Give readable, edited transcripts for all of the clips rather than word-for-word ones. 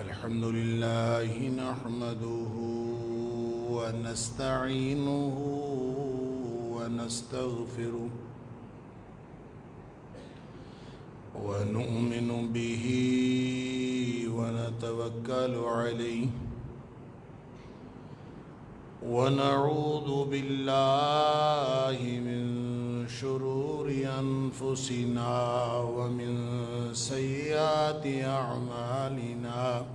الحمد لله نحمده ونستعينه ونستغفره ونؤمن به ونتوكل عليه ونعوذ بالله من شرور أنفسنا ومن سيئات أعمالنا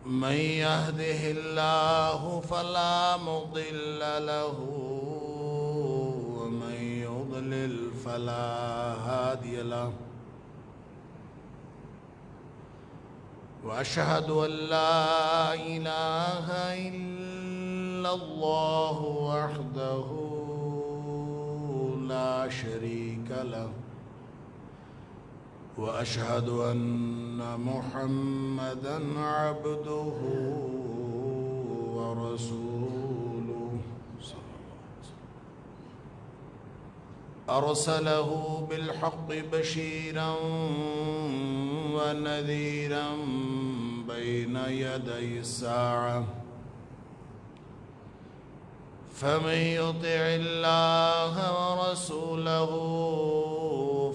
من يهده الله فلا مضل له ومن يضلل فلا هادي له وأشهد أن لا إله إلا الله وحده لا شريك له وأشهد أن محمدًا عبده ورسوله أرسله بالحق بشيرًا ونذيرًا بين يدي الساعة فمن يطع الله ورسوله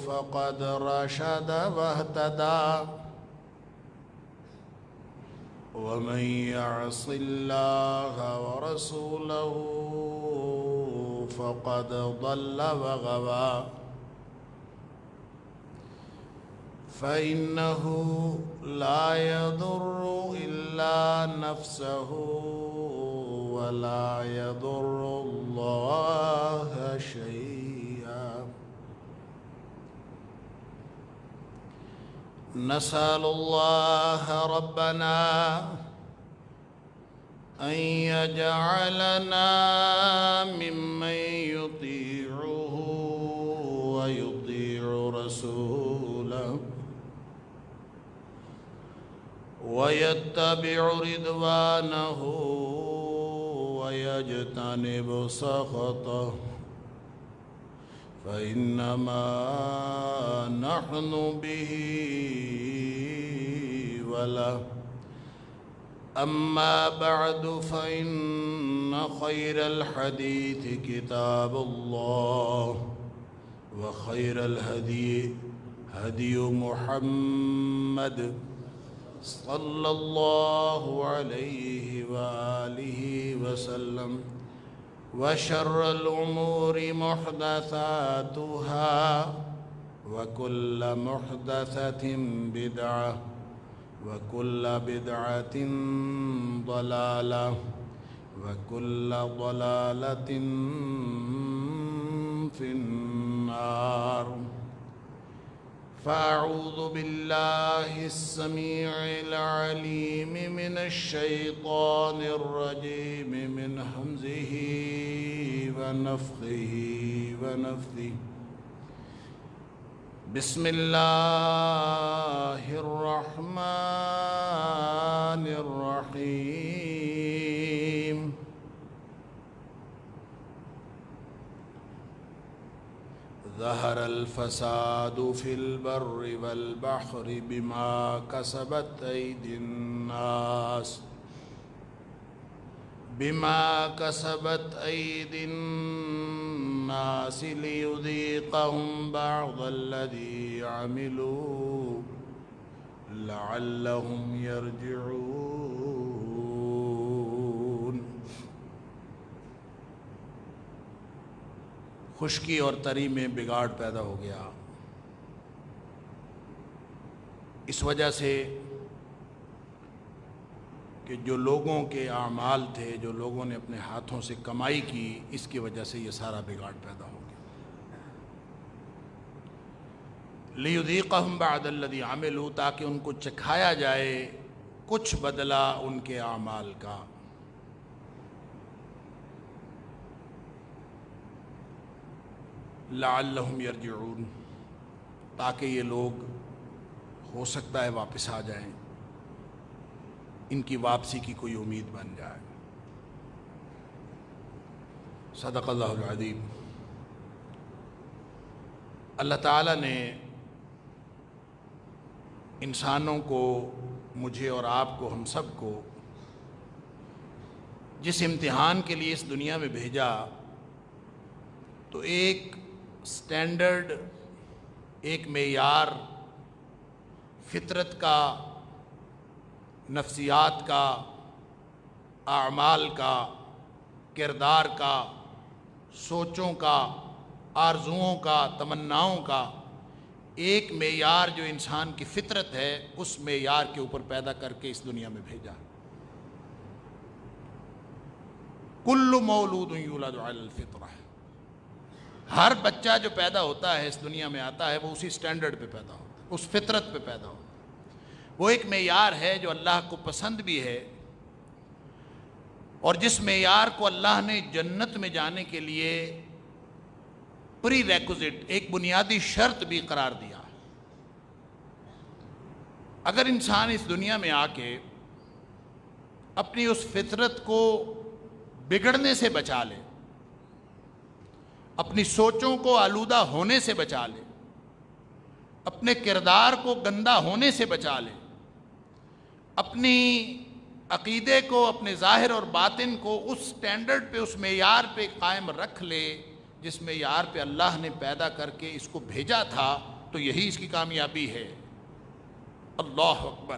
فقد رشد واهتدى ومن يعص الله ورسوله فقد ضل وغوى فإنه لا يضر إلا نفسه ولا يضر الله شيئا نسأل الله ربنا أن يجعلنا ممن يطيعه ويطيع رسوله ويتبع رضوانه ويجتنب سخطه فإنما نحن به وله أما بعد فإن خير الحديث كتاب الله وخير الهدي هدي محمد صلى الله عليه وآله وسلم وشر الأمور محدثاتها وكل محدثة بدعة وكل بدعة ضلالة وكل ضلالة في النار فأعوذ بالله السميع العليم من الشيطان الرجيم من همزه ونفخه ونفثه بسم الله الرحمن الرحيم ظهر الفساد في البر والبحر بما كسبت أيدي الناس ليذيقهم بعض الذي عملوا لعلهم يرجعون خشکی اور تری میں بگاڑ پیدا ہو گیا، اس وجہ سے کہ جو لوگوں کے اعمال تھے، جو لوگوں نے اپنے ہاتھوں سے کمائی کی، اس کی وجہ سے یہ سارا بگاڑ پیدا ہو گیا۔ لِيُذِيقَهُمْ بَعْدَ الَّذِي عَمِلُوا، تاکہ ان کو چکھایا جائے کچھ بدلہ ان کے اعمال کا۔ لعلہم یرجعون، تاکہ یہ لوگ ہو سکتا ہے واپس آ جائیں، ان کی واپسی کی کوئی امید بن جائے۔ صدق اللہ العظیم۔ اللہ تعالیٰ نے انسانوں کو، مجھے اور آپ کو، ہم سب کو جس امتحان کے لیے اس دنیا میں بھیجا، تو ایک سٹینڈرڈ، ایک معیار فطرت کا، نفسیات کا، اعمال کا، کردار کا، سوچوں کا، آرزوؤں کا، تمناؤں کا ایک معیار جو انسان کی فطرت ہے، اس معیار کے اوپر پیدا کر کے اس دنیا میں بھیجا۔ کل مولود یولد علی الفطرہ، ہر بچہ جو پیدا ہوتا ہے، اس دنیا میں آتا ہے، وہ اسی سٹینڈرڈ پہ پیدا ہوتا ہے، اس فطرت پہ پیدا ہوتا ہے۔ وہ ایک معیار ہے جو اللہ کو پسند بھی ہے، اور جس معیار کو اللہ نے جنت میں جانے کے لیے پری ریکوزٹ، ایک بنیادی شرط بھی قرار دیا۔ اگر انسان اس دنیا میں آ کے اپنی اس فطرت کو بگڑنے سے بچا لے، اپنی سوچوں کو آلودہ ہونے سے بچا لے، اپنے کردار کو گندا ہونے سے بچا لے، اپنی عقیدے کو، اپنے ظاہر اور باطن کو اس سٹینڈرڈ پہ، اس معیار پہ قائم رکھ لے جس معیار پہ اللہ نے پیدا کر کے اس کو بھیجا تھا، تو یہی اس کی کامیابی ہے۔ اللہ اکبر۔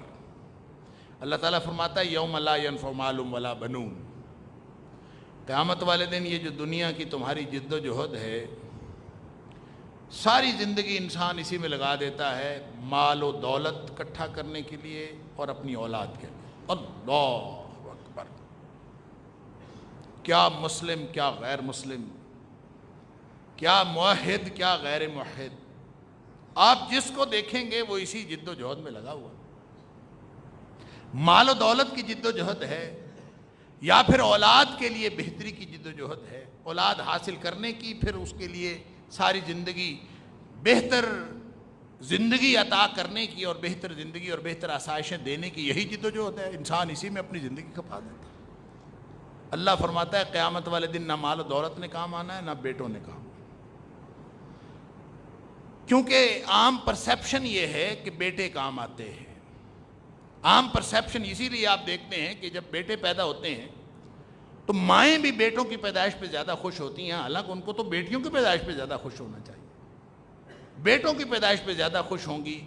اللہ تعالیٰ فرماتا ہے یوم لا ینفع مال ولا بنون، قیامت والے دن یہ جو دنیا کی تمہاری جد و جہد ہے، ساری زندگی انسان اسی میں لگا دیتا ہے، مال و دولت اکٹھا کرنے کے لیے اور اپنی اولاد کے لیے۔ اللہ اکبر۔ کیا مسلم، کیا غیر مسلم، کیا موحد، کیا غیر موحد، آپ جس کو دیکھیں گے وہ اسی جد و جہد میں لگا ہوا۔ مال و دولت کی جد و جہد ہے، یا پھر اولاد کے لیے بہتری کی جد و جہد ہے، اولاد حاصل کرنے کی، پھر اس کے لیے ساری زندگی بہتر زندگی عطا کرنے کی، اور بہتر زندگی اور بہتر آسائشیں دینے کی، یہی جد و جہد ہے۔ انسان اسی میں اپنی زندگی کھپا دیتا ہے۔ اللہ فرماتا ہے قیامت والے دن نہ مال و دولت نے کام آنا ہے، نہ بیٹوں نے کام، کیونکہ عام پرسیپشن یہ ہے کہ بیٹے کام آتے ہیں۔ عام پرسیپشن اسی لیے آپ دیکھتے ہیں کہ جب بیٹے پیدا ہوتے ہیں تو مائیں بھی بیٹوں کی پیدائش پہ زیادہ خوش ہوتی ہیں، حالانکہ ان کو تو بیٹیوں کی پیدائش پہ زیادہ خوش ہونا چاہیے۔ بیٹوں کی پیدائش پہ زیادہ خوش ہوں گی،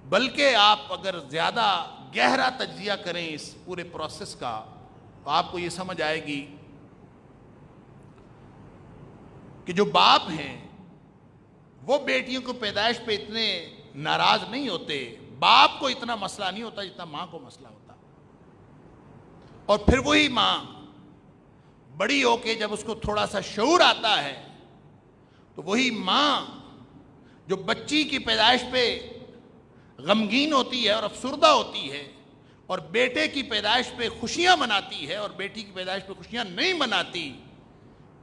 بلکہ آپ اگر زیادہ گہرا تجزیہ کریں اس پورے پروسیس کا تو آپ کو یہ سمجھ آئے گی کہ جو باپ ہیں وہ بیٹیوں کو پیدائش پہ اتنے ناراض نہیں ہوتے، باپ کو اتنا مسئلہ نہیں ہوتا جتنا ماں کو مسئلہ ہوتا۔ اور پھر وہی ماں بڑی ہو کے جب اس کو تھوڑا سا شعور آتا ہے تو وہی ماں جو بچی کی پیدائش پہ غمگین ہوتی ہے اور افسردہ ہوتی ہے، اور بیٹے کی پیدائش پہ خوشیاں مناتی ہے اور بیٹی کی پیدائش پہ خوشیاں نہیں مناتی۔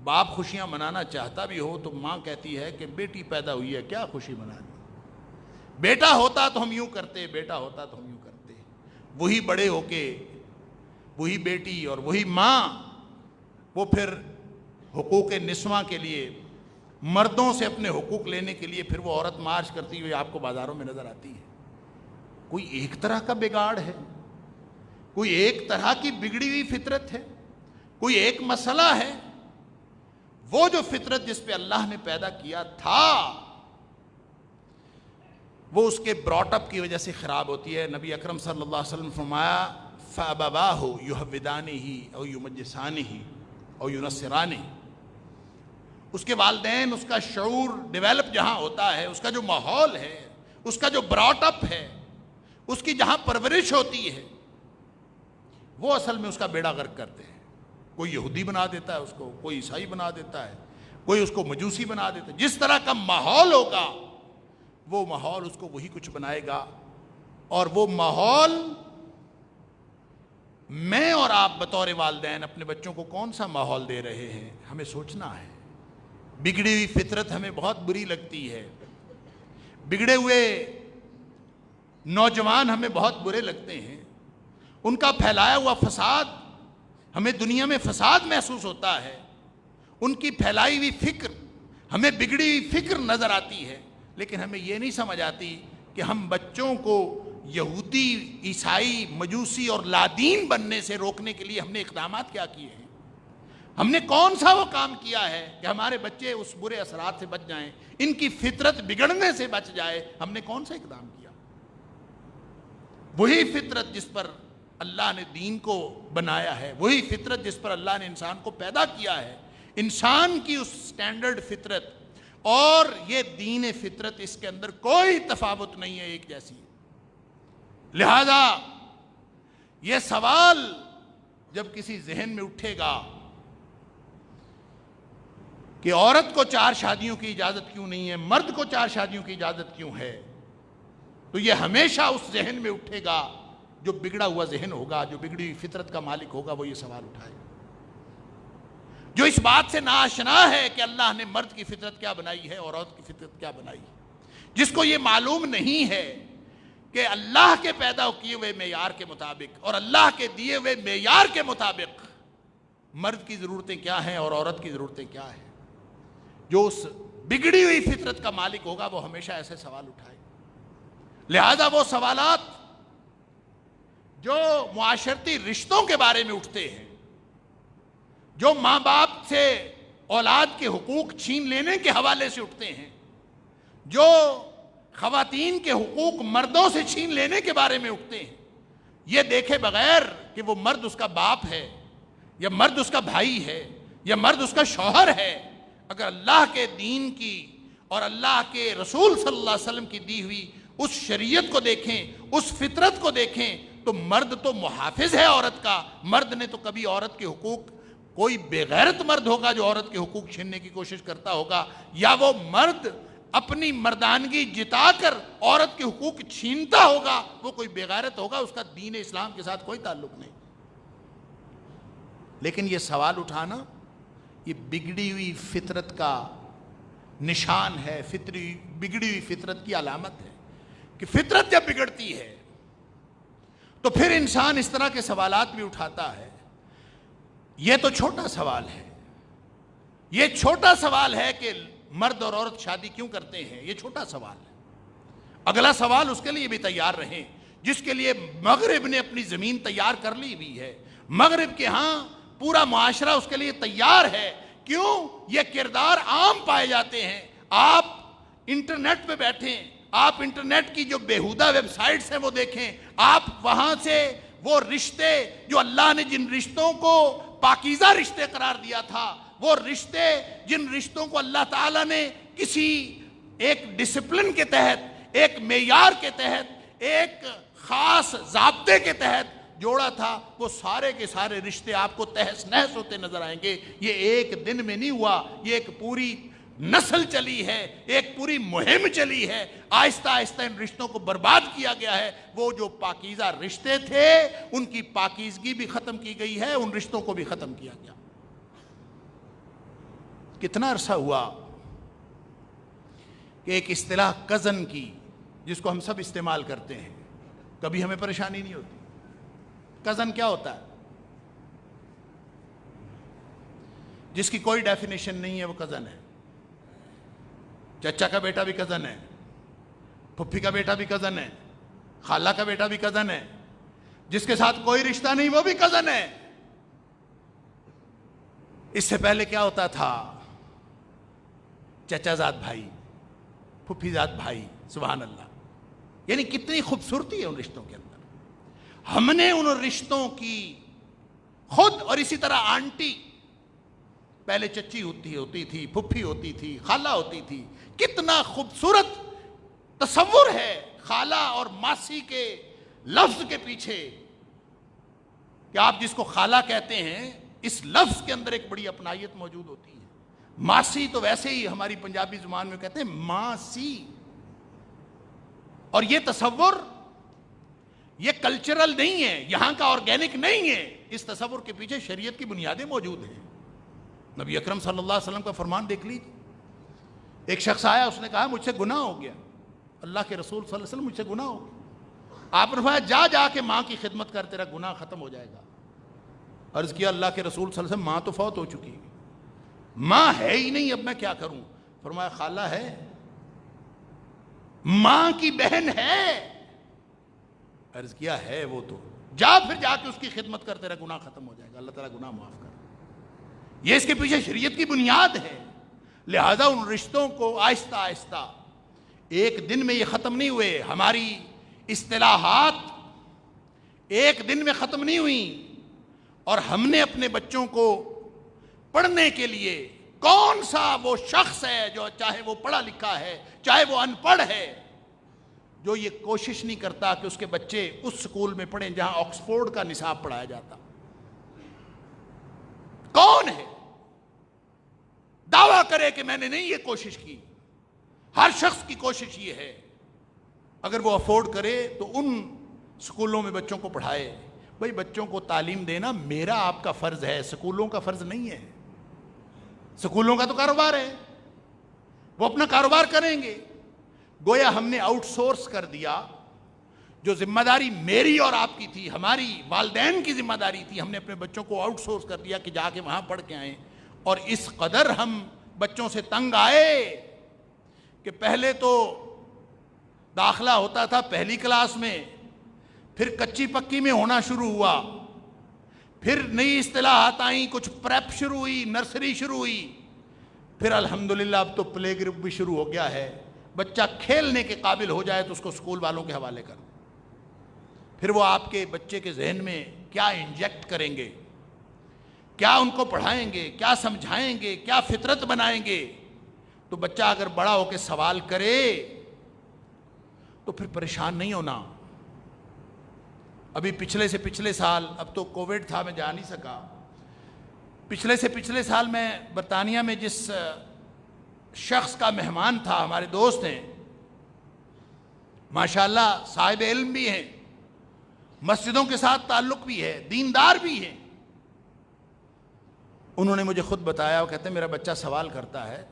باپ خوشیاں منانا چاہتا بھی ہو تو ماں کہتی ہے کہ بیٹی پیدا ہوئی ہے، کیا خوشی منانی، بیٹا ہوتا تو ہم یوں کرتے، بیٹا ہوتا تو ہم یوں کرتے۔ وہی بڑے ہو کے وہی بیٹی اور وہی ماں وہ پھر حقوق نسواں کے لیے، مردوں سے اپنے حقوق لینے کے لیے، پھر وہ عورت مارچ کرتی ہوئی آپ کو بازاروں میں نظر آتی ہے۔ کوئی ایک طرح کا بگاڑ ہے، کوئی ایک طرح کی بگڑی ہوئی فطرت ہے، کوئی ایک مسئلہ ہے۔ وہ جو فطرت جس پہ اللہ نے پیدا کیا تھا وہ اس کے براٹ اپ کی وجہ سے خراب ہوتی ہے۔ نبی اکرم صلی اللہ علیہ وسلم فرمایا فَأَبَوَاهُ يُحَوِّدَانِهِ أَوْ يُمَجِّسَانِهِ أَوْ يُنَصِّرَانِهِ، اس کے والدین، اس کا شعور ڈیولپ جہاں ہوتا ہے، اس کا جو ماحول ہے، اس کا جو براٹ اپ ہے، اس کی جہاں پرورش ہوتی ہے، وہ اصل میں اس کا بیڑا غرق کرتے ہیں۔ کوئی یہودی بنا دیتا ہے اس کو، کوئی عیسائی بنا دیتا ہے، کوئی اس کو مجوسی بنا دیتا ہے۔ جس طرح کا ماحول ہوگا وہ ماحول اس کو وہی کچھ بنائے گا۔ اور وہ ماحول میں اور آپ بطور والدین اپنے بچوں کو کون سا ماحول دے رہے ہیں، ہمیں سوچنا ہے۔ بگڑی ہوئی فطرت ہمیں بہت بری لگتی ہے، بگڑے ہوئے نوجوان ہمیں بہت برے لگتے ہیں، ان کا پھیلایا ہوا فساد ہمیں دنیا میں فساد محسوس ہوتا ہے، ان کی پھیلائی ہوئی فکر ہمیں بگڑی ہوئی فکر نظر آتی ہے، لیکن ہمیں یہ نہیں سمجھ آتی کہ ہم بچوں کو یہودی، عیسائی، مجوسی اور لادین بننے سے روکنے کے لیے ہم نے اقدامات کیا کیے ہیں؟ ہم نے کون سا وہ کام کیا ہے کہ ہمارے بچے اس برے اثرات سے بچ جائیں، ان کی فطرت بگڑنے سے بچ جائے؟ ہم نے کون سا اقدام کیا؟ وہی فطرت جس پر اللہ نے دین کو بنایا ہے، وہی فطرت جس پر اللہ نے انسان کو پیدا کیا ہے، انسان کی اس سٹینڈرڈ فطرت اور یہ دین فطرت، اس کے اندر کوئی تفاوت نہیں ہے، ایک جیسی ہے۔ لہذا یہ سوال جب کسی ذہن میں اٹھے گا کہ عورت کو 4 شادیوں کی اجازت کیوں نہیں ہے، مرد کو 4 شادیوں کی اجازت کیوں ہے، تو یہ ہمیشہ اس ذہن میں اٹھے گا جو بگڑا ہوا ذہن ہوگا، جو بگڑی ہوئی فطرت کا مالک ہوگا، وہ یہ سوال اٹھائے گا۔ جو اس بات سے ناآشنا ہے کہ اللہ نے مرد کی فطرت کیا بنائی ہے اور عورت کی فطرت کیا بنائی ہے، جس کو یہ معلوم نہیں ہے کہ اللہ کے پیدا کیے ہوئے معیار کے مطابق اور اللہ کے دیے ہوئے معیار کے مطابق مرد کی ضرورتیں کیا ہیں اور عورت کی ضرورتیں کیا ہیں، جو اس بگڑی ہوئی فطرت کا مالک ہوگا وہ ہمیشہ ایسے سوال اٹھائے۔ لہذا وہ سوالات جو معاشرتی رشتوں کے بارے میں اٹھتے ہیں، جو ماں باپ سے اولاد کے حقوق چھین لینے کے حوالے سے اٹھتے ہیں، جو خواتین کے حقوق مردوں سے چھین لینے کے بارے میں اٹھتے ہیں، یہ دیکھے بغیر کہ وہ مرد اس کا باپ ہے یا مرد اس کا بھائی ہے یا مرد اس کا شوہر ہے، اگر اللہ کے دین کی اور اللہ کے رسول صلی اللہ علیہ وسلم کی دی ہوئی اس شریعت کو دیکھیں، اس فطرت کو دیکھیں، تو مرد تو محافظ ہے عورت کا۔ مرد نے تو کبھی عورت کے حقوق، کوئی بے غیرت مرد ہوگا جو عورت کے حقوق چھیننے کی کوشش کرتا ہوگا، یا وہ مرد اپنی مردانگی جتا کر عورت کے حقوق چھینتا ہوگا، وہ کوئی بے غیرت ہوگا، اس کا دین اسلام کے ساتھ کوئی تعلق نہیں۔ لیکن یہ سوال اٹھانا یہ بگڑی ہوئی فطرت کا نشان ہے، بگڑی ہوئی فطرت کی علامت ہے کہ فطرت جب بگڑتی ہے تو پھر انسان اس طرح کے سوالات بھی اٹھاتا ہے۔ یہ تو چھوٹا سوال ہے، یہ چھوٹا سوال ہے کہ مرد اور عورت شادی کیوں کرتے ہیں، یہ چھوٹا سوال ہے۔ اگلا سوال اس کے لیے بھی تیار رہیں جس کے لیے مغرب نے اپنی زمین تیار کر لی ہوئی ہے۔ مغرب کے ہاں پورا معاشرہ اس کے لیے تیار ہے۔ کیوں؟ یہ کردار عام پائے جاتے ہیں۔ آپ انٹرنیٹ پہ بیٹھیں، آپ انٹرنیٹ کی جو بیہودہ ویب سائٹس ہیں وہ دیکھیں، آپ وہاں سے وہ رشتے جو اللہ نے جن رشتوں کو پاکیزہ رشتے قرار دیا تھا، وہ رشتے جن رشتوں کو اللہ تعالیٰ نے کسی ایک ڈسپلن کے تحت، ایک معیار کے تحت، ایک خاص ضابطے کے تحت جوڑا تھا، وہ سارے کے سارے رشتے آپ کو تہس نہس ہوتے نظر آئیں گے۔ یہ ایک دن میں نہیں ہوا، یہ ایک پوری نسل چلی ہے، ایک پوری مہم چلی ہے، آہستہ آہستہ ان رشتوں کو برباد کیا گیا ہے۔ وہ جو پاکیزہ رشتے تھے ان کی پاکیزگی بھی ختم کی گئی ہے، ان رشتوں کو بھی ختم کیا گیا۔ کتنا عرصہ ہوا کہ ایک اصطلاح کزن کی، جس کو ہم سب استعمال کرتے ہیں، کبھی ہمیں پریشانی نہیں ہوتی۔ کزن کیا ہوتا ہے؟ جس کی کوئی ڈیفینیشن نہیں ہے وہ کزن ہے۔ چچا کا بیٹا بھی کزن ہے، پھپھی کا بیٹا بھی کزن ہے، خالہ کا بیٹا بھی کزن ہے، جس کے ساتھ کوئی رشتہ نہیں وہ بھی کزن ہے۔ اس سے پہلے کیا ہوتا تھا؟ چچا زاد بھائی، پھپھی زاد بھائی، سبحان اللہ۔ یعنی کتنی خوبصورتی ہے ان رشتوں کے اندر۔ ہم نے ان رشتوں کی خود، اور اسی طرح آنٹی، پہلے چچی ہوتی تھی، پھپھی ہوتی تھی، خالہ ہوتی تھی، کتنا خوبصورت تصور ہے خالہ اور ماسی کے لفظ کے پیچھے، کہ آپ جس کو خالہ کہتے ہیں اس لفظ کے اندر ایک بڑی اپنائیت موجود ہوتی ہے۔ ماسی تو ویسے ہی ہماری پنجابی زبان میں کہتے ہیں ماسی، اور یہ تصور یہ کلچرل نہیں ہے، یہاں کا آرگینک نہیں ہے، اس تصور کے پیچھے شریعت کی بنیادیں موجود ہیں۔ نبی اکرم صلی اللہ علیہ وسلم کا فرمان دیکھ لیجیے۔ ایک شخص آیا، اس نے کہا مجھ سے گناہ ہو گیا، اللہ کے رسول صلی اللہ علیہ وسلم مجھ سے گناہ ہو گیا۔ آپ نے فرمایا جا جا کے ماں کی خدمت کر، تیرا گناہ ختم ہو جائے گا۔ عرض کیا اللہ کے رسول صلی اللہ علیہ وسلم ماں تو فوت ہو چکی، ماں ہے ہی نہیں، اب میں کیا کروں؟ فرمایا خالہ ہے، ماں کی بہن ہے، عرض کیا ہے وہ تو جا، پھر جا کے اس کی خدمت کر، تیرا گناہ ختم ہو جائے گا، اللہ تعالیٰ گناہ معاف کر۔ یہ اس کے پیچھے شریعت کی بنیاد ہے۔ لہذا ان رشتوں کو آہستہ آہستہ، ایک دن میں یہ ختم نہیں ہوئے، ہماری اصطلاحات ایک دن میں ختم نہیں ہوئیں، اور ہم نے اپنے بچوں کو پڑھنے کے لیے، کون سا وہ شخص ہے جو چاہے وہ پڑھا لکھا ہے چاہے وہ ان پڑھ ہے، جو یہ کوشش نہیں کرتا کہ اس کے بچے اس سکول میں پڑھیں جہاں آکسفورڈ کا نصاب پڑھایا جاتا؟ کون ہے دعویٰ کرے کہ میں نے نہیں یہ کوشش کی؟ ہر شخص کی کوشش یہ ہے، اگر وہ افورڈ کرے تو ان سکولوں میں بچوں کو پڑھائے۔ بھئی بچوں کو تعلیم دینا میرا آپ کا فرض ہے، سکولوں کا فرض نہیں ہے۔ سکولوں کا تو کاروبار ہے، وہ اپنا کاروبار کریں گے۔ گویا ہم نے آؤٹ سورس کر دیا، جو ذمہ داری میری اور آپ کی تھی، ہماری والدین کی ذمہ داری تھی، ہم نے اپنے بچوں کو آؤٹ سورس کر دیا کہ جا کے وہاں پڑھ کے آئیں۔ اور اس قدر ہم بچوں سے تنگ آئے کہ پہلے تو داخلہ ہوتا تھا پہلی کلاس میں، پھر کچی پکی میں ہونا شروع ہوا، پھر نئی اصطلاحات آئیں، کچھ پریپ شروع ہوئی، نرسری شروع ہوئی، پھر الحمدللہ اب تو پلے گروپ بھی شروع ہو گیا ہے۔ بچہ کھیلنے کے قابل ہو جائے تو اس کو اسکول والوں کے حوالے کر، پھر وہ آپ کے بچے کے ذہن میں کیا انجیکٹ کریں گے، کیا ان کو پڑھائیں گے، کیا سمجھائیں گے، کیا فطرت بنائیں گے۔ تو بچہ اگر بڑا ہو کے سوال کرے تو پھر پریشان نہیں ہونا۔ ابھی پچھلے سے پچھلے سال، اب تو کووڈ تھا میں جا نہیں سکا، پچھلے سے پچھلے سال میں برطانیہ میں جس شخص کا مہمان تھا، ہمارے دوست ہیں، ماشاءاللہ صاحب علم بھی ہیں، مسجدوں کے ساتھ تعلق بھی ہے، دیندار بھی ہیں۔ انہوں نے مجھے خود بتایا، وہ کہتے ہیں میرا بچہ سوال کرتا ہے،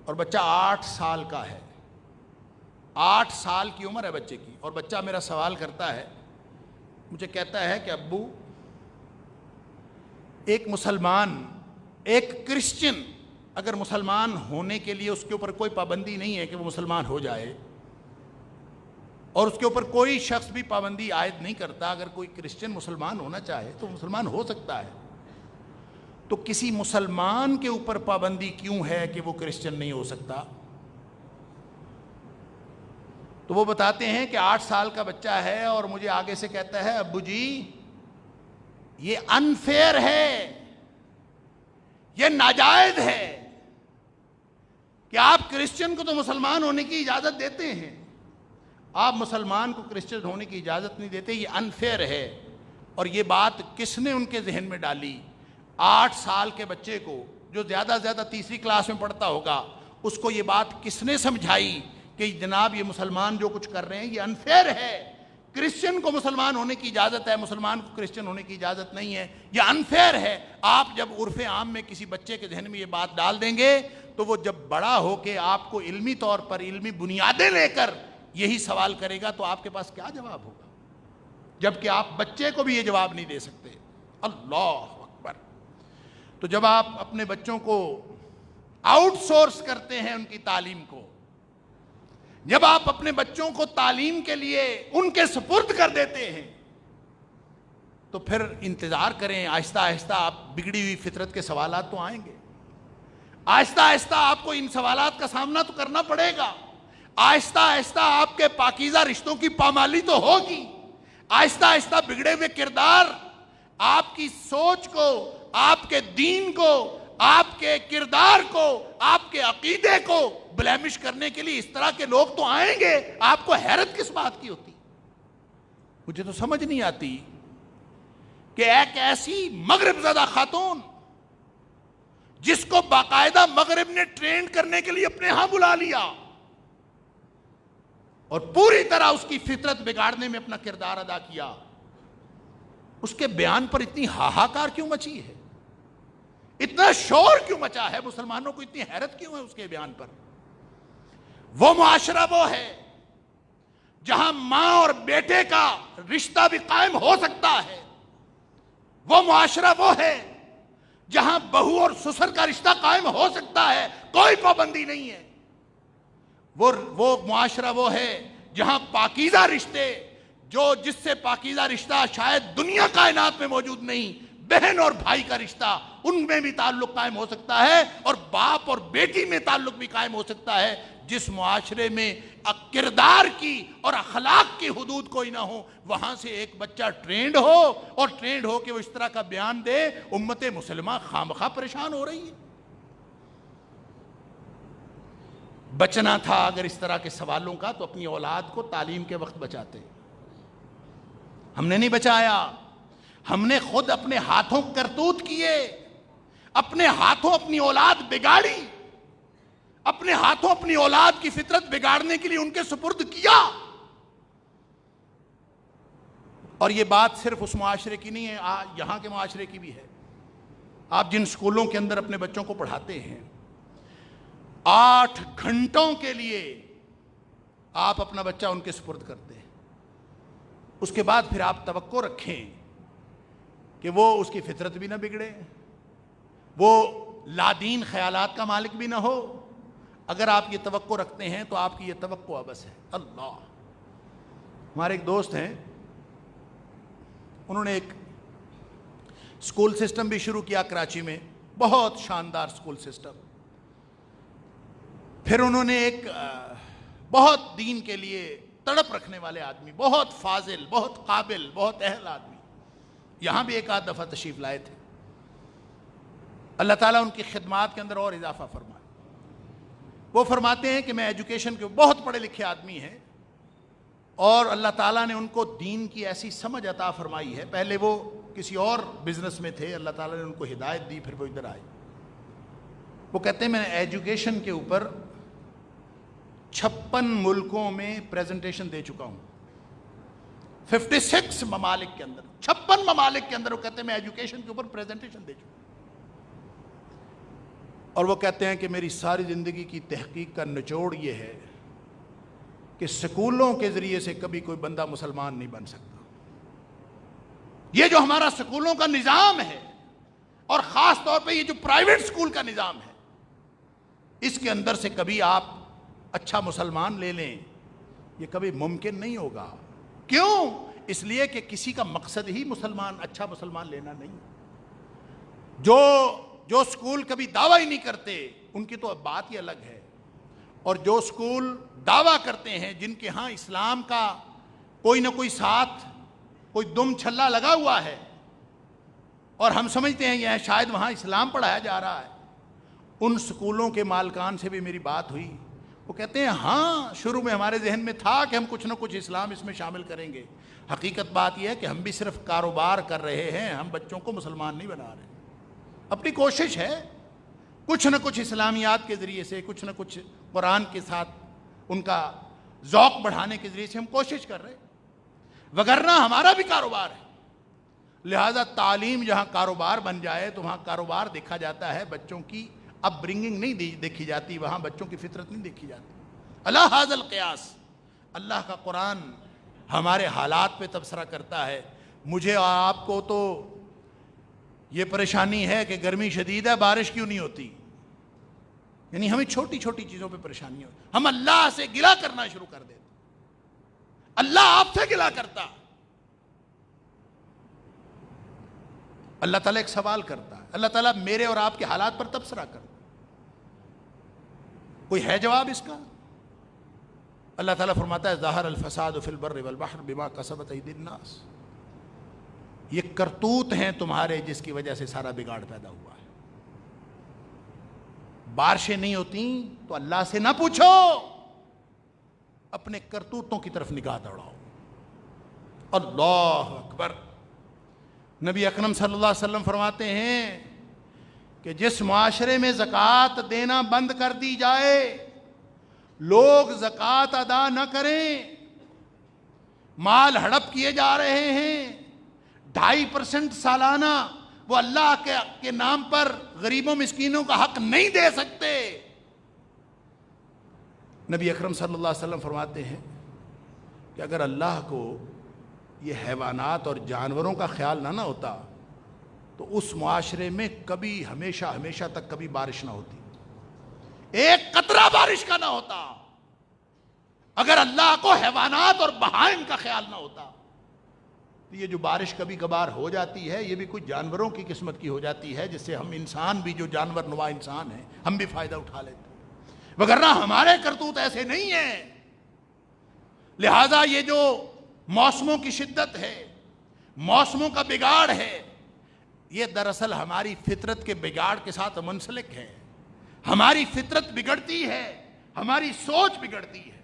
اور بچہ 8 سال کا ہے، 8 سال کی عمر ہے بچے کی، اور بچہ میرا سوال کرتا ہے، مجھے کہتا ہے کہ ابو، ایک مسلمان، ایک کرسچن اگر مسلمان ہونے کے لیے اس کے اوپر کوئی پابندی نہیں ہے کہ وہ مسلمان ہو جائے، اور اس کے اوپر کوئی شخص بھی پابندی عائد نہیں کرتا، اگر کوئی کرسچن مسلمان ہونا چاہے تو مسلمان ہو سکتا ہے، تو کسی مسلمان کے اوپر پابندی کیوں ہے کہ وہ کرسچن نہیں ہو سکتا؟ تو وہ بتاتے ہیں کہ 8 سال کا بچہ ہے اور مجھے آگے سے کہتا ہے، ابو جی یہ انفیئر ہے، یہ ناجائز ہے کہ آپ کرسچن کو تو مسلمان ہونے کی اجازت دیتے ہیں، آپ مسلمان کو کرسچن ہونے کی اجازت نہیں دیتے، یہ انفیئر ہے۔ اور یہ بات کس نے ان کے ذہن میں ڈالی؟ 8 سال کے بچے کو، جو زیادہ زیادہ تیسری کلاس میں پڑھتا ہوگا، اس کو یہ بات کس نے سمجھائی کہ جناب یہ مسلمان جو کچھ کر رہے ہیں یہ انفیئر ہے، کرسچن کو مسلمان ہونے کی اجازت ہے، مسلمان کو کرسچن ہونے کی اجازت نہیں ہے، یہ انفیئر ہے۔ آپ جب عرف عام میں کسی بچے کے ذہن میں یہ بات ڈال دیں گے تو وہ جب بڑا ہو کے آپ کو علمی طور پر علمی بنیادیں لے کر یہی سوال کرے گا تو آپ کے پاس کیا جواب ہوگا؟ جبکہ آپ بچے کو بھی یہ جواب نہیں دے سکتے۔ اللہ اکبر! تو جب آپ اپنے بچوں کو آؤٹ سورس کرتے ہیں ان کی تعلیم کو، جب آپ اپنے بچوں کو تعلیم کے لیے ان کے سپرد کر دیتے ہیں، تو پھر انتظار کریں، آہستہ آہستہ آپ بگڑی ہوئی فطرت کے سوالات تو آئیں گے، آہستہ آہستہ آپ کو ان سوالات کا سامنا تو کرنا پڑے گا، آہستہ آہستہ آپ کے پاکیزہ رشتوں کی پامالی تو ہوگی، آہستہ آہستہ بگڑے ہوئے کردار آپ کی سوچ کو، آپ کے دین کو، آپ کے کردار کو، آپ کے عقیدے کو بلیمش کرنے کے لیے اس طرح کے لوگ تو آئیں گے۔ آپ کو حیرت کس بات کی ہوتی؟ مجھے تو سمجھ نہیں آتی کہ ایک ایسی مغرب زدہ خاتون جس کو باقاعدہ مغرب نے ٹرینڈ کرنے کے لیے اپنے ہاں بلا لیا اور پوری طرح اس کی فطرت بگاڑنے میں اپنا کردار ادا کیا، اس کے بیان پر اتنی ہاہاکار کیوں مچی ہے؟ اتنا شور کیوں مچا ہے؟ مسلمانوں کو اتنی حیرت کیوں ہے اس کے بیان پر؟ وہ معاشرہ وہ ہے جہاں ماں اور بیٹے کا رشتہ بھی قائم ہو سکتا ہے، وہ معاشرہ وہ ہے جہاں بہو اور سسر کا رشتہ قائم ہو سکتا ہے، کوئی پابندی نہیں ہے۔ وہ معاشرہ وہ ہے جہاں پاکیزہ رشتے، جس سے پاکیزہ رشتہ شاید دنیا کائنات میں موجود نہیں، بہن اور بھائی کا رشتہ، ان میں بھی تعلق قائم ہو سکتا ہے، اور باپ اور بیٹی میں تعلق بھی قائم ہو سکتا ہے۔ جس معاشرے میں کردار کی اور اخلاق کی حدود کوئی نہ ہو، وہاں سے ایک بچہ ٹرینڈ ہو، اور ٹرینڈ ہو کہ وہ اس طرح کا بیان دے، امت مسلمہ خامخواہ پریشان ہو رہی ہے۔ بچنا تھا اگر اس طرح کے سوالوں کا تو اپنی اولاد کو تعلیم کے وقت بچاتے۔ ہم نے نہیں بچایا، ہم نے خود اپنے ہاتھوں کرتوت کیے، اپنے ہاتھوں اپنی اولاد بگاڑی، اپنے ہاتھوں اپنی اولاد کی فطرت بگاڑنے کے لیے ان کے سپرد کیا۔ اور یہ بات صرف اس معاشرے کی نہیں ہے، یہاں کے معاشرے کی بھی ہے۔ آپ جن سکولوں کے اندر اپنے بچوں کو پڑھاتے ہیں، 8 گھنٹوں کے لیے آپ اپنا بچہ ان کے سپرد کرتے ہیں، اس کے بعد پھر آپ توقع رکھیں کہ وہ اس کی فطرت بھی نہ بگڑے، وہ لادین خیالات کا مالک بھی نہ ہو۔ اگر آپ یہ توقع رکھتے ہیں تو آپ کی یہ توقع عبث ہے۔ اللہ، ہمارے ایک دوست ہیں، انہوں نے ایک سکول سسٹم بھی شروع کیا کراچی میں، بہت شاندار سکول سسٹم۔ پھر انہوں نے ایک بہت دین کے لیے تڑپ رکھنے والے آدمی، بہت فاضل، بہت قابل، بہت اہل آدمی، یہاں بھی ایک آدھ دفعہ تشریف لائے تھے۔ اللہ تعالیٰ ان کی خدمات کے اندر اور اضافہ فرمائے۔ وہ فرماتے ہیں کہ میں ایجوکیشن کے بہت پڑھے لکھے آدمی ہیں، اور اللہ تعالیٰ نے ان کو دین کی ایسی سمجھ عطا فرمائی ہے۔ پہلے وہ کسی اور بزنس میں تھے، اللہ تعالیٰ نے ان کو ہدایت دی، پھر وہ ادھر آئے۔ وہ کہتے ہیں میں نے ایجوکیشن کے اوپر 56 ملکوں میں پریزنٹیشن دے چکا ہوں، 56 ممالک کے اندر، 56 ممالک کے اندر۔ وہ کہتے ہیں میں ایجوکیشن کے اوپر پریزنٹیشن دے چکا ہوں، اور وہ کہتے ہیں کہ میری ساری زندگی کی تحقیق کا نچوڑ یہ ہے کہ سکولوں کے ذریعے سے کبھی کوئی بندہ مسلمان نہیں بن سکتا۔ یہ جو ہمارا سکولوں کا نظام ہے، اور خاص طور پہ یہ جو پرائیویٹ سکول کا نظام ہے، اس کے اندر سے کبھی آپ اچھا مسلمان لے لیں، یہ کبھی ممکن نہیں ہوگا۔ کیوں؟ اس لیے کہ کسی کا مقصد ہی اچھا مسلمان لینا نہیں۔ جو سکول کبھی دعویٰ ہی نہیں کرتے، ان کی تو بات ہی الگ ہے، اور جو سکول دعویٰ کرتے ہیں، جن کے ہاں اسلام کا کوئی نہ کوئی ساتھ، کوئی دم چھلا لگا ہوا ہے، اور ہم سمجھتے ہیں یہ شاید وہاں اسلام پڑھایا جا رہا ہے، ان سکولوں کے مالکان سے بھی میری بات ہوئی۔ وہ کہتے ہیں ہاں، شروع میں ہمارے ذہن میں تھا کہ ہم کچھ نہ کچھ اسلام اس میں شامل کریں گے، حقیقت بات یہ ہے کہ ہم بھی صرف کاروبار کر رہے ہیں، ہم بچوں کو مسلمان نہیں بنا رہے۔ اپنی کوشش ہے، کچھ نہ کچھ اسلامیات کے ذریعے سے، کچھ نہ کچھ قرآن کے ساتھ ان کا ذوق بڑھانے کے ذریعے سے ہم کوشش کر رہے ہیں، وگرنہ ہمارا بھی کاروبار ہے۔ لہذا تعلیم جہاں کاروبار بن جائے تو وہاں کاروبار دیکھا جاتا ہے، بچوں کی اپ برنگنگ نہیں دیکھی جاتی، وہاں بچوں کی فطرت نہیں دیکھی جاتی۔ اللہ حاض القیاس، اللہ کا قرآن ہمارے حالات پہ تبصرہ کرتا ہے۔ مجھے اور آپ کو تو یہ پریشانی ہے کہ گرمی شدید ہے، بارش کیوں نہیں ہوتی، یعنی ہمیں چھوٹی چھوٹی چیزوں پہ پریشانی ہوتی، ہم اللہ سے گلہ کرنا شروع کر دیتے۔ اللہ آپ سے گلہ کرتا، اللہ تعالیٰ ایک سوال کرتا ہے، اللہ تعالیٰ میرے اور آپ کے حالات پر تبصرہ کرتا، کوئی ہے جواب اس کا؟ اللہ تعالیٰ فرماتا ہے ظہر الفساد فی البر والبحر بما کسبت ایدی الناس، یہ کرتوت ہیں تمہارے جس کی وجہ سے سارا بگاڑ پیدا ہوا ہے۔ بارشیں نہیں ہوتی تو اللہ سے نہ پوچھو، اپنے کرتوتوں کی طرف نگاہ دوڑاؤ۔ اللہ اکبر۔ نبی اکرم صلی اللہ علیہ وسلم فرماتے ہیں کہ جس معاشرے میں زکوٰۃ دینا بند کر دی جائے، لوگ زکوٰۃ ادا نہ کریں، مال ہڑپ کیے جا رہے ہیں، 2.5% سالانہ وہ اللہ کے نام پر غریبوں مسکینوں کا حق نہیں دے سکتے، نبی اکرم صلی اللہ علیہ وسلم فرماتے ہیں کہ اگر اللہ کو یہ حیوانات اور جانوروں کا خیال نہ ہوتا تو اس معاشرے میں کبھی ہمیشہ تک کبھی بارش نہ ہوتی، ایک قطرہ بارش کا نہ ہوتا۔ اگر اللہ کو حیوانات اور بہائم کا خیال نہ ہوتا تو یہ جو بارش کبھی کبھار ہو جاتی ہے یہ بھی کچھ جانوروں کی قسمت کی ہو جاتی ہے، جس سے ہم انسان بھی، جو جانور نما انسان ہیں، ہم بھی فائدہ اٹھا لیتے ہیں، وگرنہ ہمارے کرتوت ایسے نہیں ہیں۔ لہذا یہ جو موسموں کی شدت ہے، موسموں کا بگاڑ ہے، یہ دراصل ہماری فطرت کے بگاڑ کے ساتھ منسلک ہے۔ ہماری فطرت بگڑتی ہے، ہماری سوچ بگڑتی ہے،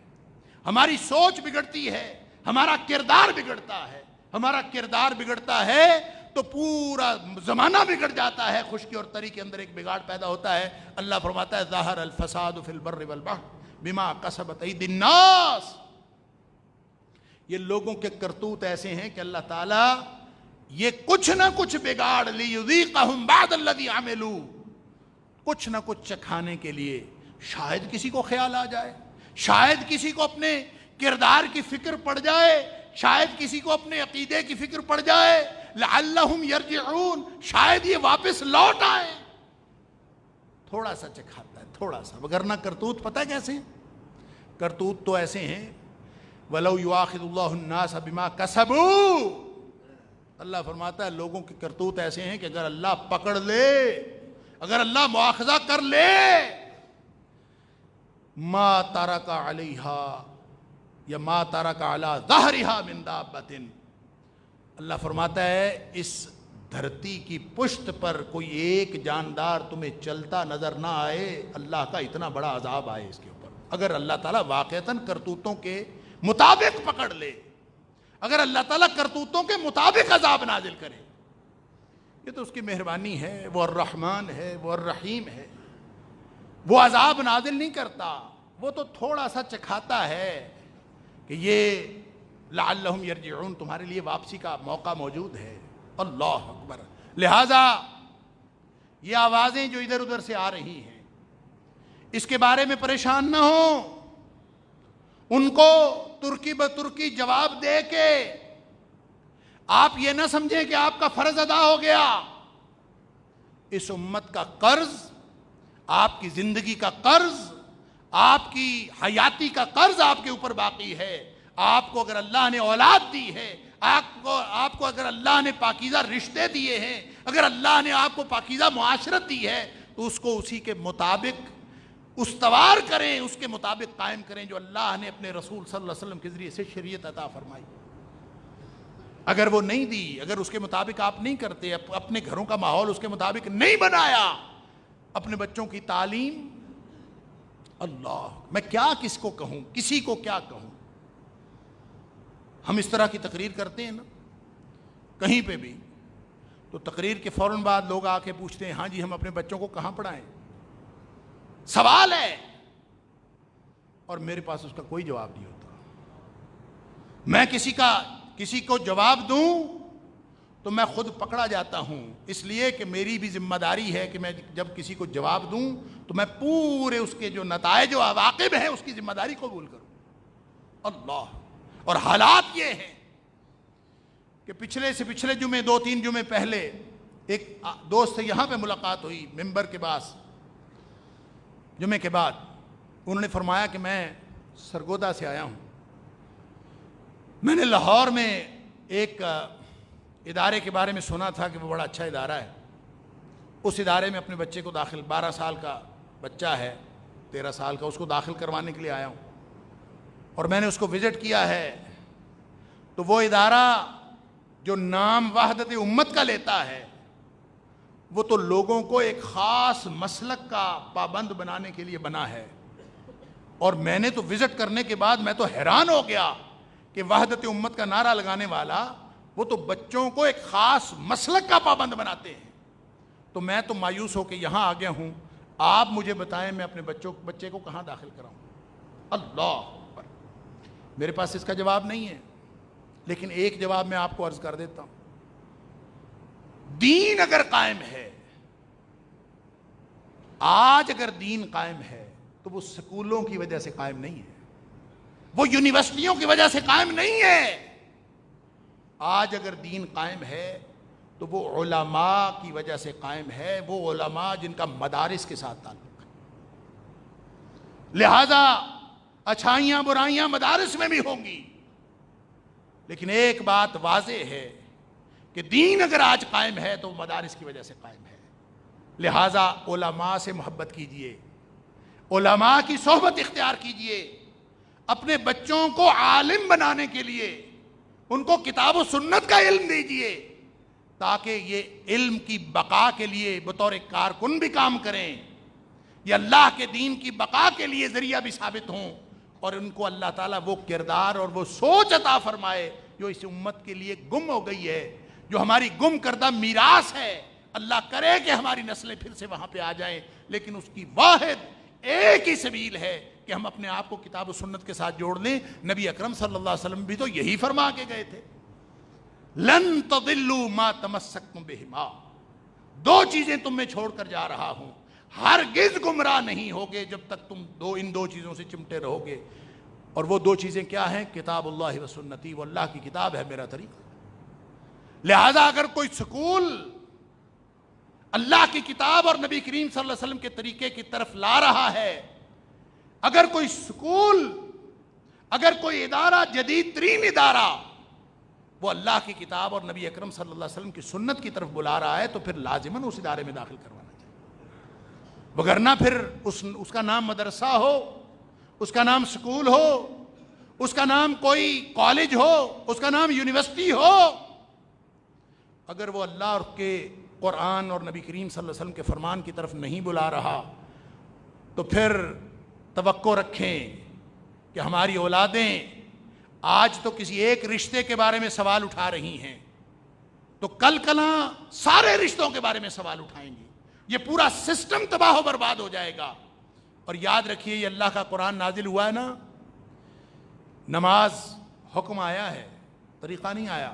ہماری سوچ بگڑتی ہے، ہمارا کردار بگڑتا ہے، ہمارا کردار بگڑتا ہے تو پورا زمانہ بگڑ جاتا ہے، خشکی اور تری کے اندر ایک بگاڑ پیدا ہوتا ہے۔ اللہ فرماتا ہے ظاہر الفساد فی البر والبحر بما کسبت ایدی الناس۔ یہ لوگوں کے کرتوت ایسے ہیں کہ اللہ تعالیٰ یہ کچھ نہ کچھ بگاڑ لیذیقہم بعد الذی عملوا، کچھ نہ کچھ چکھانے کے لیے، شاید کسی کو خیال آ جائے، شاید کسی کو اپنے کردار کی فکر پڑ جائے، شاید کسی کو اپنے عقیدے کی فکر پڑ جائے، لعلہم یرجعون، شاید یہ واپس لوٹ آئیں، تھوڑا سا چکھاتا ہے، تھوڑا سا۔ وگرنہ کرتوت پتہ کیسے ہیں؟ کرتوت تو ایسے ہیں وَلَوْ يُؤَاخِذُ اللَّهُ النَّاسَ بِمَا كَسَبُوا، اللہ فرماتا ہے لوگوں کے کرتوت ایسے ہیں کہ اگر اللہ پکڑ لے، اگر اللہ مؤاخذہ کر لے، ما ترک علیہا یا ما ترک علی ظہرہا من دابۃ، اللہ فرماتا ہے اس دھرتی کی پشت پر کوئی ایک جاندار تمہیں چلتا نظر نہ آئے، اللہ کا اتنا بڑا عذاب آئے اس کے اوپر، اگر اللہ تعالیٰ واقعتاً کرتوتوں کے مطابق پکڑ لے، اگر اللہ تعالیٰ کرتوتوں کے مطابق عذاب نازل کرے۔ یہ تو اس کی مہربانی ہے، وہ الرحمن ہے، وہ الرحیم ہے، وہ عذاب نازل نہیں کرتا، وہ تو تھوڑا سا چکھاتا ہے کہ یہ لعلہم یرجعون، تمہارے لیے واپسی کا موقع موجود ہے۔ اللہ اکبر۔ لہذا یہ آوازیں جو ادھر ادھر سے آ رہی ہیں اس کے بارے میں پریشان نہ ہوں، ان کو ترکی بترکی جواب دے کے آپ یہ نہ سمجھیں کہ آپ کا فرض ادا ہو گیا۔ اس امت کا قرض، آپ کی زندگی کا قرض، آپ کی حیاتی کا قرض آپ کے اوپر باقی ہے۔ آپ کو اگر اللہ نے اولاد دی ہے، آپ کو اگر اللہ نے پاکیزہ رشتے دیے ہیں، اگر اللہ نے آپ کو پاکیزہ معاشرت دی ہے تو اس کو اسی کے مطابق استوار کریں، اس کے مطابق قائم کریں جو اللہ نے اپنے رسول صلی اللہ علیہ وسلم کے ذریعے سے شریعت عطا فرمائی۔ اگر وہ نہیں دی، اگر اس کے مطابق آپ نہیں کرتے، اپنے گھروں کا ماحول اس کے مطابق نہیں بنایا، اپنے بچوں کی تعلیم، اللہ میں کیا کس کو کہوں، کسی کو کیا کہوں۔ ہم اس طرح کی تقریر کرتے ہیں نا کہیں پہ بھی، تو تقریر کے فوراً بعد لوگ آ کے پوچھتے ہیں ہاں جی ہم اپنے بچوں کو کہاں پڑھائیں؟ سوال ہے، اور میرے پاس اس کا کوئی جواب نہیں ہوتا۔ میں کسی کو جواب دوں تو میں خود پکڑا جاتا ہوں، اس لیے کہ میری بھی ذمہ داری ہے کہ میں جب کسی کو جواب دوں تو میں پورے اس کے جو نتائج و عواقب ہیں اس کی ذمہ داری قبول کروں۔ اللہ، اور حالات یہ ہیں کہ پچھلے جمعے 2-3 جمعے پہلے ایک دوست سے یہاں پہ ملاقات ہوئی ممبر کے پاس جمعے کے بعد، انہوں نے فرمایا کہ میں سرگودا سے آیا ہوں، میں نے لاہور میں ایک ادارے کے بارے میں سنا تھا کہ وہ بڑا اچھا ادارہ ہے، اس ادارے میں اپنے بچے کو داخل 12 سال کا بچہ ہے، 13 سال کا، اس کو داخل کروانے کے لیے آیا ہوں، اور میں نے اس کو وزٹ کیا ہے۔ تو وہ ادارہ جو نام وحدت امت کا لیتا ہے وہ تو لوگوں کو ایک خاص مسلک کا پابند بنانے کے لیے بنا ہے، اور میں نے تو وزٹ کرنے کے بعد میں تو حیران ہو گیا کہ وحدت امت کا نعرہ لگانے والا وہ تو بچوں کو ایک خاص مسلک کا پابند بناتے ہیں۔ تو میں تو مایوس ہو کے یہاں آ گیا ہوں، آپ مجھے بتائیں میں اپنے بچے کو کہاں داخل کراؤں؟ اللہ اکبر، میرے پاس اس کا جواب نہیں ہے، لیکن ایک جواب میں آپ کو عرض کر دیتا ہوں۔ دین اگر قائم ہے، آج اگر دین قائم ہے تو وہ سکولوں کی وجہ سے قائم نہیں ہے، وہ یونیورسٹیوں کی وجہ سے قائم نہیں ہے۔ آج اگر دین قائم ہے تو وہ علماء کی وجہ سے قائم ہے، وہ علماء جن کا مدارس کے ساتھ تعلق ہے۔ لہذا اچھائیاں برائیاں مدارس میں بھی ہوں گی، لیکن ایک بات واضح ہے کہ دین اگر آج قائم ہے تو مدارس کی وجہ سے قائم ہے۔ لہٰذا علماء سے محبت کیجئے، علماء کی صحبت اختیار کیجئے، اپنے بچوں کو عالم بنانے کے لیے ان کو کتاب و سنت کا علم دیجئے، تاکہ یہ علم کی بقا کے لیے بطور کارکن بھی کام کریں، یہ اللہ کے دین کی بقا کے لیے ذریعہ بھی ثابت ہوں، اور ان کو اللہ تعالیٰ وہ کردار اور وہ سوچ عطا فرمائے جو اس امت کے لیے گم ہو گئی ہے، جو ہماری گم کردہ میراث ہے۔ اللہ کرے کہ ہماری نسلیں پھر سے وہاں پہ آ جائیں، لیکن اس کی واحد ایک ہی سبیل ہے کہ ہم اپنے آپ کو کتاب و سنت کے ساتھ جوڑ لیں۔ نبی اکرم صلی اللہ علیہ وسلم بھی تو یہی فرما کے گئے تھے، لن تضلوا ما تمسکتم بہما، دو چیزیں تم میں چھوڑ کر جا رہا ہوں، ہرگز گمراہ نہیں ہوگے جب تک تم ان دو چیزوں سے چمٹے رہو گے۔ اور وہ دو چیزیں کیا ہیں؟ کتاب اللہ و سنتی، وہ اللہ کی کتاب ہے، میرا طریقہ۔ لہذا اگر کوئی سکول اللہ کی کتاب اور نبی کریم صلی اللہ علیہ وسلم کے طریقے کی طرف لا رہا ہے، اگر کوئی سکول، اگر کوئی ادارہ، جدید ترین ادارہ، وہ اللہ کی کتاب اور نبی اکرم صلی اللہ علیہ وسلم کی سنت کی طرف بلا رہا ہے، تو پھر لازماً اس ادارے میں داخل کروانا چاہیے، وگرنہ پھر اس کا نام مدرسہ ہو، اس کا نام سکول ہو، اس کا نام کوئی کالج ہو، اس کا نام یونیورسٹی ہو، اگر وہ اللہ اور کے قرآن اور نبی کریم صلی اللہ علیہ وسلم کے فرمان کی طرف نہیں بلا رہا، تو پھر توقع رکھیں کہ ہماری اولادیں آج تو کسی ایک رشتے کے بارے میں سوال اٹھا رہی ہیں، تو کل کلاں سارے رشتوں کے بارے میں سوال اٹھائیں گی، یہ پورا سسٹم تباہ و برباد ہو جائے گا۔ اور یاد رکھیے، یہ اللہ کا قرآن نازل ہوا ہے نا، نماز حکم آیا ہے، طریقہ نہیں آیا،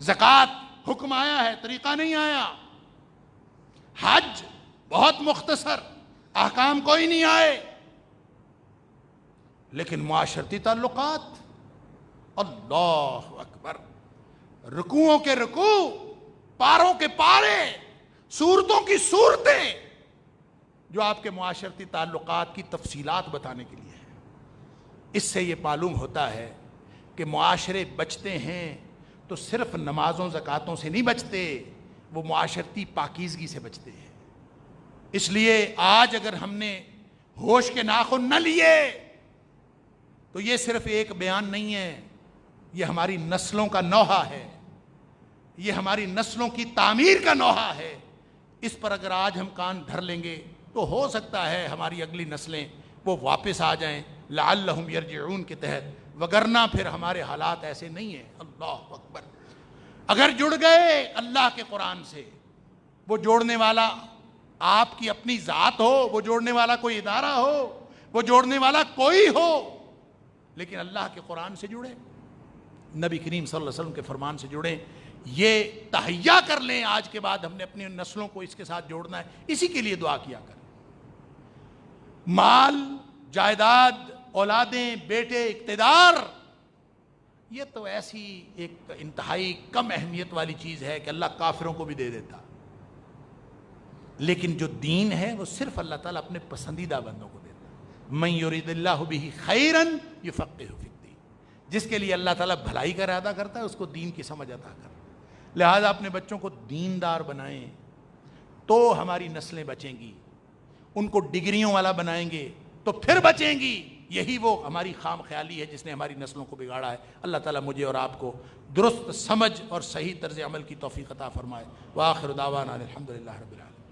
زکوٰۃ حکم آیا ہے، طریقہ نہیں آیا، حج بہت مختصر، احکام کوئی نہیں آئے، لیکن معاشرتی تعلقات، اللہ اکبر، رکوعوں کے رکوع، پاروں کے پارے، صورتوں کی صورتیں، جو آپ کے معاشرتی تعلقات کی تفصیلات بتانے کے لیے ہے۔ اس سے یہ معلوم ہوتا ہے کہ معاشرے بچتے ہیں تو صرف نمازوں زکاتوں سے نہیں بچتے، وہ معاشرتی پاکیزگی سے بچتے ہیں۔ اس لیے آج اگر ہم نے ہوش کے ناخن نہ لیے تو یہ صرف ایک بیان نہیں ہے، یہ ہماری نسلوں کا نوحہ ہے، یہ ہماری نسلوں کی تعمیر کا نوحہ ہے۔ اس پر اگر آج ہم کان دھر لیں گے تو ہو سکتا ہے ہماری اگلی نسلیں وہ واپس آ جائیں لعلہم یرجعون کے تحت، وگرنہ پھر ہمارے حالات ایسے نہیں ہیں۔ اللہ اکبر، اگر جڑ گئے اللہ کے قرآن سے، وہ جوڑنے والا آپ کی اپنی ذات ہو، وہ جوڑنے والا کوئی ادارہ ہو، وہ جوڑنے والا کوئی ہو، لیکن اللہ کے قرآن سے جڑیں، نبی کریم صلی اللہ علیہ وسلم کے فرمان سے جڑیں، یہ تہیا کر لیں۔ آج کے بعد ہم نے اپنی نسلوں کو اس کے ساتھ جوڑنا ہے، اسی کے لیے دعا کیا کریں۔ مال، جائیداد، اولادیں، بیٹے، اقتدار، یہ تو ایسی ایک انتہائی کم اہمیت والی چیز ہے کہ اللہ کافروں کو بھی دے دیتا، لیکن جو دین ہے وہ صرف اللہ تعالیٰ اپنے پسندیدہ بندوں کو دیتا۔ من یرید اللہ بہ خیرا یفقہہ فی الدین، جس کے لیے اللہ تعالیٰ بھلائی کا ارادہ کرتا ہے اس کو دین کی سمجھ عطا کرتا ہے۔ لہذا اپنے بچوں کو دیندار بنائیں تو ہماری نسلیں بچیں گی، ان کو ڈگریوں والا بنائیں گے تو پھر بچیں گی۔ یہی وہ ہماری خام خیالی ہے جس نے ہماری نسلوں کو بگاڑا ہے۔ اللہ تعالیٰ مجھے اور آپ کو درست سمجھ اور صحیح طرز عمل کی توفیق عطا فرمائے۔ وآخر دعوانا الحمدللہ رب العالمین۔